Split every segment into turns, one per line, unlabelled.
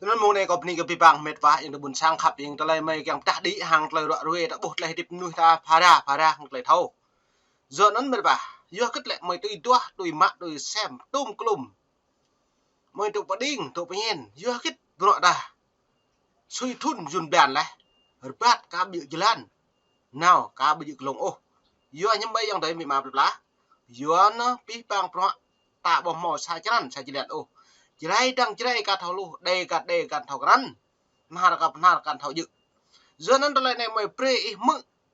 nên môn này có ní cái bị bằng mệt vả những cái buồn sang khắp những cái mày càng ta đi hàng lời đoạn ruồi đã bột lại điệp nuôi ta phá ra hàng lời thâu giờ nó mệt vả giờ cất lại mày tùy mạng tùy xem tôm clum mày tụi đinh tụi nhiên giờ kít đoạn ta suy thun dùn bèn lại bát cá bị jalan nào cá bị lồng ô giờ nhắm bay yang thấy mày mà lá giờ nó bị bằng pro tạ bom mò sai chăn sai chỉ ô jirai dang jirai ka thau lu de ka thau kan nar kan thau dự giờ nan dalai này mày pre mu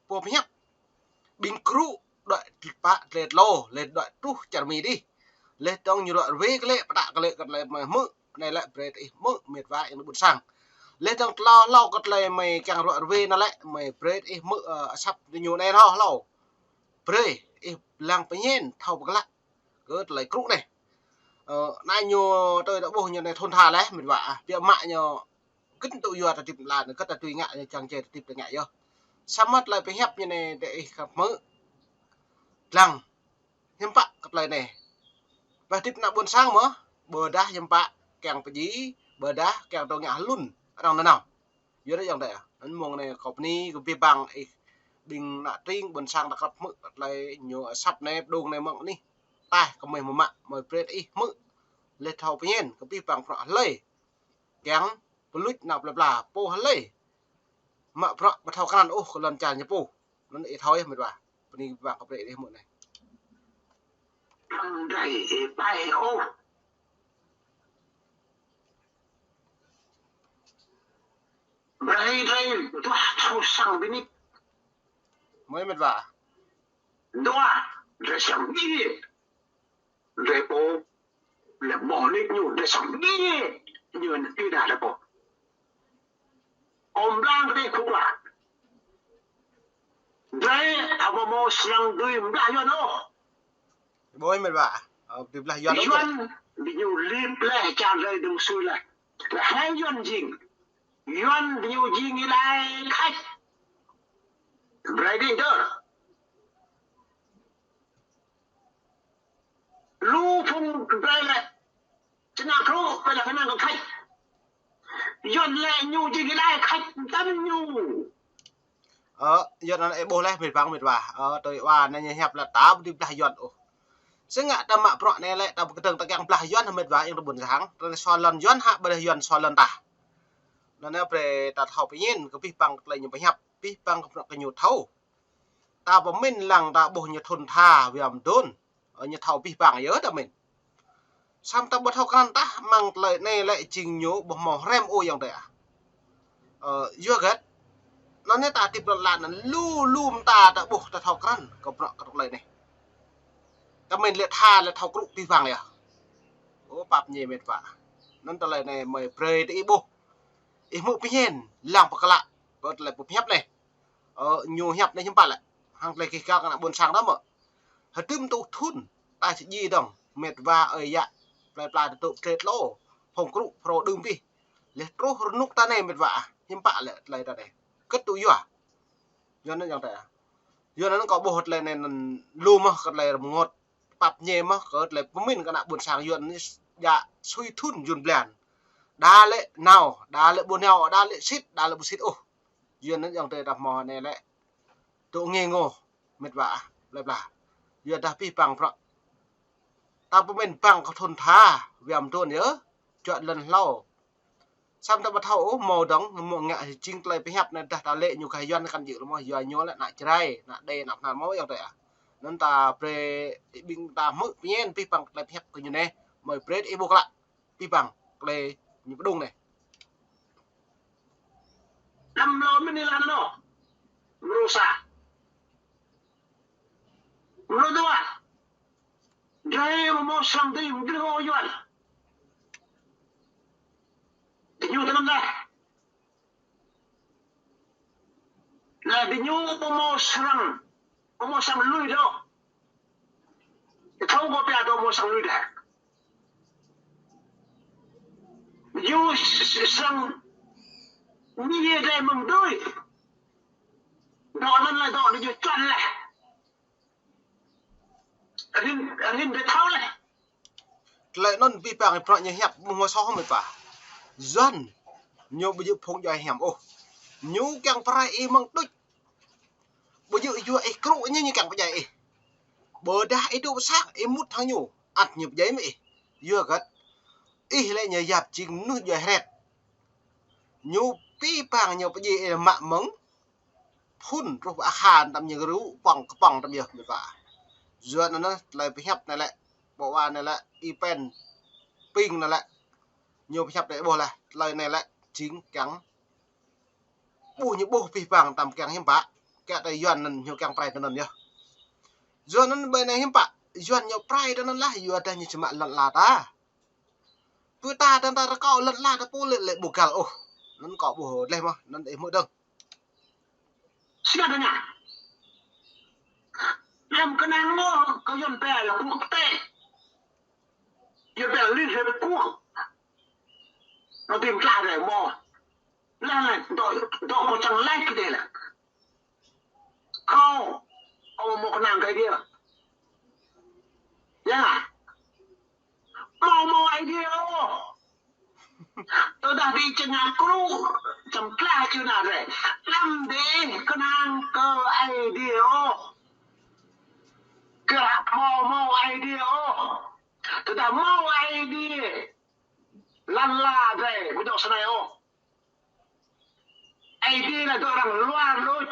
po phyak bin kru đợi pa let lo let đợi tu char mi đi let tong như đợi ve cái lệ cái lệ mày mu này lại pre mu mệt vãi nó buồn sang let tong lo cái lệ mày càng đợi ve nó lại mày pre mu sắp nhiều này lo pre lang penyen thau cái lại cái lại kru này nay nhiều tôi đã bố như này thôn thà đấy mình vả việc mại nhiều kính tụi vừa là tìm là cất là tùy ngại chẳng chè tìm được ngại vô sao mất lại phải hẹp như này để gặp mỡ rằng hiếm bạ cặp lời này và tiếp nạp buồn sang nữa bờ đá hiếm bạ càng phải dí bờ đá càng tàu ngã luôn đang nào dưới đấy dòng đây à ấn mong này cọp ni của bia bằng bình nạ trinh buồn sang đặc mỡ lại nhiều sập này đồ này mộng đi tai có mày một mạng mời prết ý mỡ lên thầu penyen có bia bằng phở lây kén lút nạp là po lây mà phở bắt thầu can ô lần tràn như po nó để thôi mày bà đi vào cặp để một này
đầy bay ô đây đoa thâu sang bên đi
mới mày bà
đoa để sang đi để ô là bỏ lên nhiều để sang đi như là đi đà là bỏ ông đang đây không là đây abo mo sang đuôi đã cho nó
bôi mày bà tiếp là doan
doan bị nhiều liên lệ tràn lời đường xuôi lại là hai doan gì doan bị nhiều gì như lại khách vậy đi đó lu phong đây là chúng ta không phải là phải năng khách doan lại nhiều gì như lại khách tâm nhiều
giờ nó lại bôi lại mệt bà tôi qua này hẹp là tá tiếp là doanซึ่งอะตามะเพราะเนี่ยแหละตามกระเทิงตะแกงปลาย้อนทำเม็ดว่าอย่างระบุนสังตอนซอนลอนย้อนหะบริย้อนซอนลอนตาแล้วเนี่ยเปรตาเท่าไปยินก็พี่ปังเลยอยู่ไปหับพี่ปังก็อยู่เท่าตาบ่มินหลังตาบ่อยู่ทนท่าเวียมโดนอยู่เท่าพี่ปังเยอะตามินซ้ำตาบ่เท่ากันตามังเลยในแหละจริงอยู่บ่มองแรมโออย่างเดียเยอะเกิดแล้วเนี่ยตาติดหลานนั้นลู่มตาตาบ่ตาเท่ากันก็เพราะกันเลยเนี่ยแต่mình liệt tha là thầu cục pi vàng này à, ô bắp nhẹ mệt vả, nên tao lại này mày prey tới ibu, ibu pi hen, làm bạc lạ, bớt lại bụp hẹp này, nhiều hẹp này nhưng bạn lại, hàng lại cái cao cái buồn sang đó mà, hạt tim tụ thun, tai sẽ gì đồng, mệt vả ở dạ, lại tụ trệt lô, phòng cục pro đừng pi, liệt pro nút ta này mệt vả, nhưng bạn lại ta này, cất tụ à, do nó như thế à, do nó có bột này này lùm mà, cái này là ngọt bắp nhẹ mà có lại mình cái nào buồn sang yuan dạ suy thun yuan bèn đa lệ buồn nhau đa lệ xít ô yuan nó dòng trời đập mò này lại tụ nghe ngô mệt vả lại là yuan đạp pi bằng phật ta mình bằng có thôn tha viêm tuôn nhớ chuyện lần lâu xong ta bắt thấu màu đóng màu ngạ thì chinh lại hẹp này ta lệ nhiều cái yuan căn dự nó mà yuan nhớ lại nãy trái nãy đây nạp nào máu dòng trời à nên ta pre bing ta mức nhiên pi bằng lại hẹp như này mời pre ibu lại pi bằng lại những cái đông này
năm lon mới đi làm nó rosa nó đâu à đây mà mua sang đây một cái hồ yuan nhiều thế này là bị nhiều mua sang lui đâu không có bia đâu mua sang lui đấy yêu sang như đây mừng đôi đó là đó là chuẩn lại anh để tháo lại
lại non vi bằng phật như hẹp mua so không phải doan nhiều bây giờ phong dài hẻm ô nhiều càng phải im mong đứt bây giờ vừa ấy cũ như càng bây giờ bờ đá ấy đâu xác em mút thằng nhiều ăn nhiều giấy mày vừa gật ý lại nhờ dạp chỉnh nước giờ hẹt nhiều pi bằng nhiều cái gì mà mắng phun rồi bà hàn tầm nhiều rú bằng tầm nhiều người vợ dựa nó lại bị hẹp này lại bộ an này lại ipen ping này lại nhiều bị hẹp đấy bộ này lời này lại chính cắn bù những bù pi bằng tầm càng hiếm bạ cái đây dọn nên nhiều càng prai nên nhá dọn nó bên này hiếm bạ dọn nhiều prai đó nó là dọn đây như chừng lận là ta cứ ta có lận là ta bù lệ bù cả ô nó có bù lên mà nó để mỗi đông
Sebenarnya, làm cái năng ngô có dọn bè là cũng có tệ, dọn bè liên hệ với quốc, nó tìm ra để mò, là đội một chẳng like cái này là, không, ông một cái nàng cái kia, nhá, mau idea đâu. Tôi đã đi trên nhà cũ chấm la chưa nào rồi làm đi con ăn cơ idea cơ mau idea tôi đã mau idea lăn la rồi bây giờ sao này ô idea là tôi đang loan luôn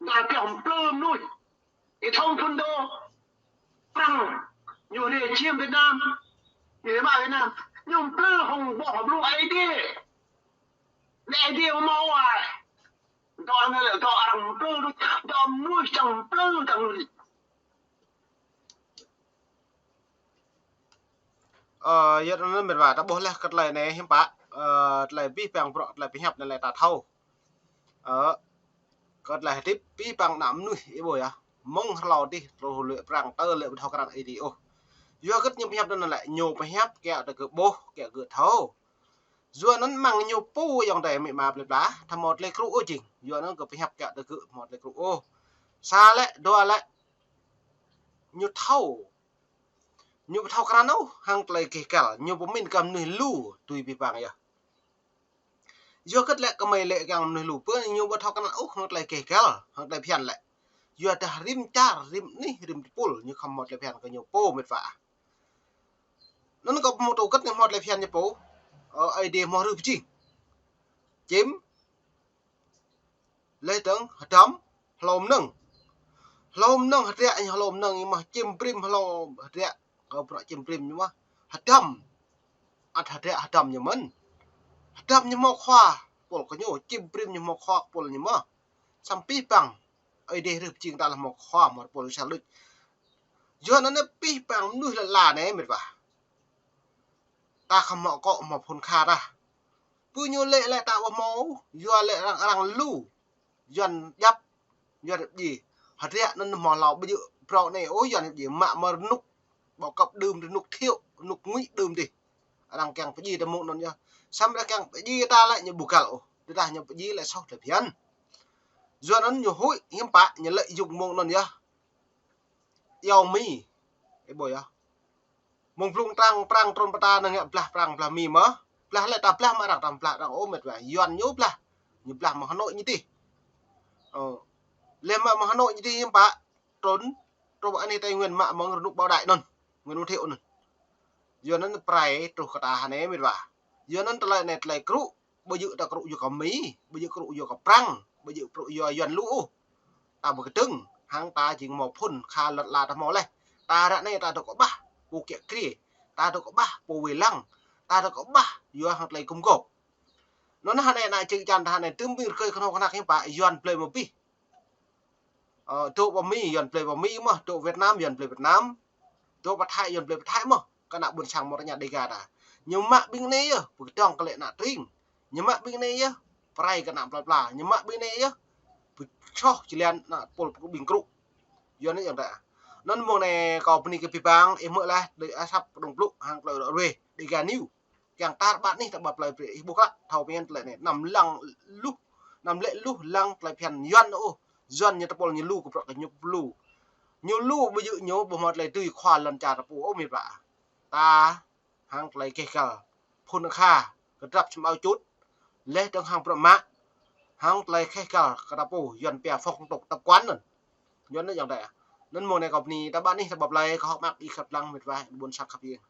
đã kiểu plum luôn thì thông phân đô bằng nhiều địa chiêm Việt Nam nhiều bạn Việt Nam nhưng plum không bỏ luôn idea idea mau à đó là đó ăn plum đó nuôi trồng plum trồng
giờ nó mình vào đã bố là cái lời này hiếm bạ lời bi bằng bọ lời bị hẹp này lại ta thâu cái lời tiếp bi bằng nắm nuôi ý bồi à mong lò đi rồi luyện bằng tơ luyện thâu cái này đi ô giờ rất nhiều hẹp nên lại nhiều bị hẹp kẹo từ bố kẹo cửa thâu giờ nó mang nhiều pu dòng để mẹ mà đá tham một lấy cũ ô chỉnh giờ nó có bị hẹp kẹo từ một lấy cũ ô xa lại đua lại nhiều thâu cái nào hàng lại kể cả nhiều bố mình cầm nồi lù tùy bị vàng ya do cất lại cái mày lại cầm nồi lù bữa nhiều bố thao cái nào hàng lại kể cả hàng lại phiền lại do ta rim pul như không một lại phiền có nhiều po mệt vả nó có một tổ cất nhiều một lại phiền như po ai đi mà rụp chi chiếm lấy tiếng chấm lồm nâng hạt rẻ như lồm nâng nhưng mà chim prim lồm hạt rẻ có bọ chim prim nhưng mà hạt rẻ hạt đầm như mình hạt đầm như mọc hoa bol có nhiều chim prim như mọc hoa bol như mà sam pi bằng ai đi rụp chi ta là mọc hoa một bol sao lực do nó pi bằng nuôi là này mệt vả ta không mọ cọ một phun kha ra cứ như lệ lại tạo máu do lệ rằng lù dần dấp dần gì hạt rẻ nó mò lò bây giờ pro này ôi dần gì mà nục bỏ cặp đơm thì nục thiệu nục nguy đơm đi rằng càng phải gì để một nó nha xong ra càng phải gì ta lại như bù cạo người ta nhập gì lại sau để phiền do nó nhiều hối hiếm bạ như lợi dụng một nó nha yêu mi cái bồi à mong plung prang tron pata nang plah mi mà plah lại ta plah mà rằng plah rằng ôm mệt vậy yuan nhú plah như plah mà Hà Nội như thế lên mà Hà Nội như thế hiếm bạ trốn rồi anh ấy tây nguyên mạ mà nục bao đại non nguyên nụ thiệu non giờ nó prai trục ta hà này mệt vả giờ nó lại nẹt lại cũ bây giờ ta cũ vô có mí bây giờ cũ vô có prang bây giờ cũ vô yuan lũ ta một cái trứng hàng ta chỉ một phun kha lật là ta mò lên ta đã này ta đâu có ba bộ kia kia ta đâu có ba bộ về lăng ta đâu có ba vô hàng lại cung cột nó này này chừng chăn ta này tương tự khơi không có hiếm bạ yuan play một pi tụ vào Mỹ dần play vào Mỹ mà tụ Việt Nam dần play Việt Nam tụ vào Thái dần play vào Thái mà cái nào buồn sang một nhà đầy gà đã nhưng mà bên này á buổi trong cái lệ nạ trinh nhưng mà bên này á prai cái nào bla nhưng mà bên này á buổi cho chỉ liền nạ pol bình crụ dần đấy dần đã nó mùa này có bên cái bang em mở lại để sắp đồng lúc hàng lời đỡ về để gà new càng ta bạn đi tập lại về bốc á thầu bên lại này nằm lăng lúc nằm lệ lúc lăng lại phiền yuan nữa dân như ta bảo như lu của cái nhiều lu bây giờ nhớ bộ mặt lại từ khoa lần trà ta bộ mệt vả ta hàng lại kê cả phun kha cái đập chấm ao chút lê trong hàng pro mã hàng lấy khai cả cái bù dọn bè phong tục tập quán rồi dọn nó dạng đại nên mùa này gặp ni ta bạn đi tập lại có học mắc đi khắp lăng mệt vai buồn sắc khắp yên